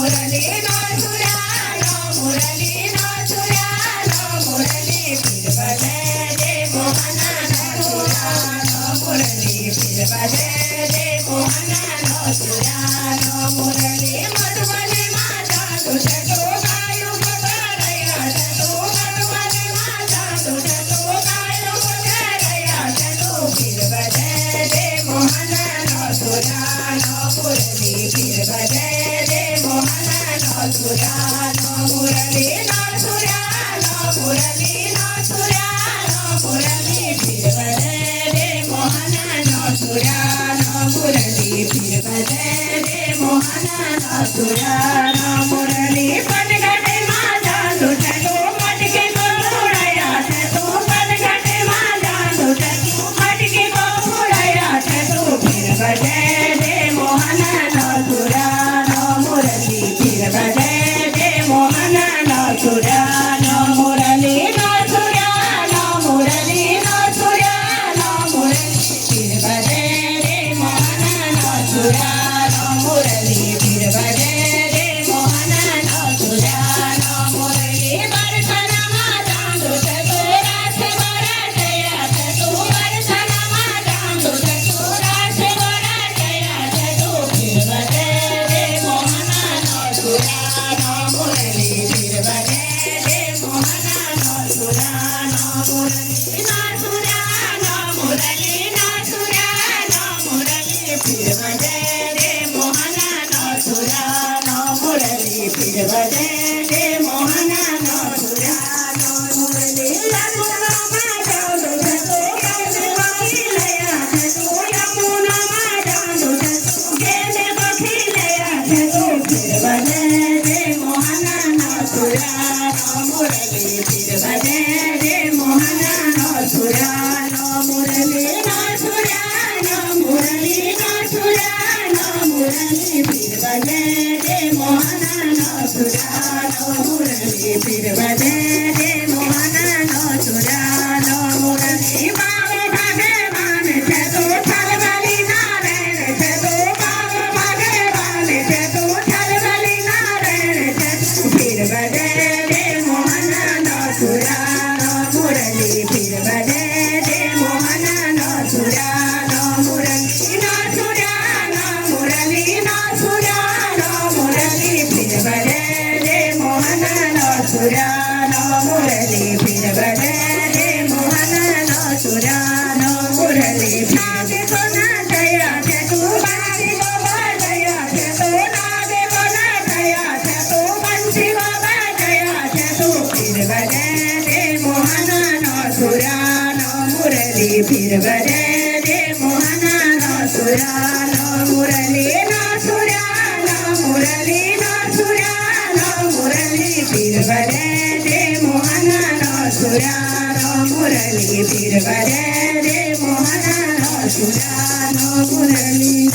मुरली no सुरा no मुरली no सुरा no मुरली फिर बजे रे मोहना नो सुरा नो मुरली फिर बजे रे मोहना नो सुरा नो मुरली मधुबनी माता तुझे तो गायो बगरैया तू मधुबनी माता तुझे तो गायो बगरैया तू फिर बजे रे मोहना नो सुरा नो मुरली फिर बजे रे मोहना नो सुरा नो मुरली नो सुरा नो मुरली नो सुरा नो मुरली फिर बजे रे मोहना नो सुरा नो मुरली फिर बजे रे मोहना नो सुरा नो मुरली पटगटे माता तुझे तो मटके को उड़ाया थे तू पटगटे माता तुझे तू मटके को उड़ाया थे तू फिर बजे रे मोहना नो सुरा नो मुरली फिर बजे रे मोहना नो सुरा नो मुरली नो सुरा नो मुरली नो सुरा नो मुरली फिर बजे रे मोहना नो सुरा नो मुरली फिर बजे रे मोहना नो सुरा नो मुरली बरसना माता तुझे तो रास बरसया थे तू बरसना माता तुझे तो रास बरसया थे तू फिर बजे रे मोहना नो सुरा नो मुरली फिर बजे रे मोहना नो सुरा नो मुरली नो सुरा नो मुरली नो सुरा नो मुरली फिर बजे रे मोहना नो सुरा नो मुरली फिर बजे रे मोहना नो सुरा नो मुरली यमुना माता तुझे तो कैसे बखिलया थे तू यमुना माता तुझे तो कैसे बखिलया थे तू फिर बजे रे मोहना नो सुरा नो मुरली फिर बजे रे मोहना नो सुरा नो मुरली नो सुरा नो मुरली नो सुरा नो मुरली फिर बजे रे मोहना नो सुरा नो मुरली फिर बजे रे मोहना नो सुरा नो मुरली बाबे भागे मान थे तू छलबली नारायण थे तू बाबे भागे मान थे तू छलबली नारायण थे तू फिर बजे रे मोहना नो सुरा नो मुरली फिर बजे रे मोहना नो सुरा नो मुरली नो सुरा नो मुरली नो सुरा नो मुरली फिर बजे रे मोहना नो सुरा नो मुरली फिर बजे रे मोहना नो सुरा नो मुरली नागे को ना दया थे तू बारी को बजया थे तू नागे को ना दया थे तू बंसी को बजया थे तू फिर बजे रे मोहना नो सुरा नो मुरली फिर बजे रे मोहना नो सुरा नो मुरली नो सुरा नो मुरली नो सुरा नो मुरली फिर बजे रे मोहना नो सुरा नो मुरली फिर बजे रे मोहना नो सुरा नो मुरली।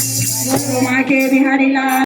माँ के बिहारी लाल।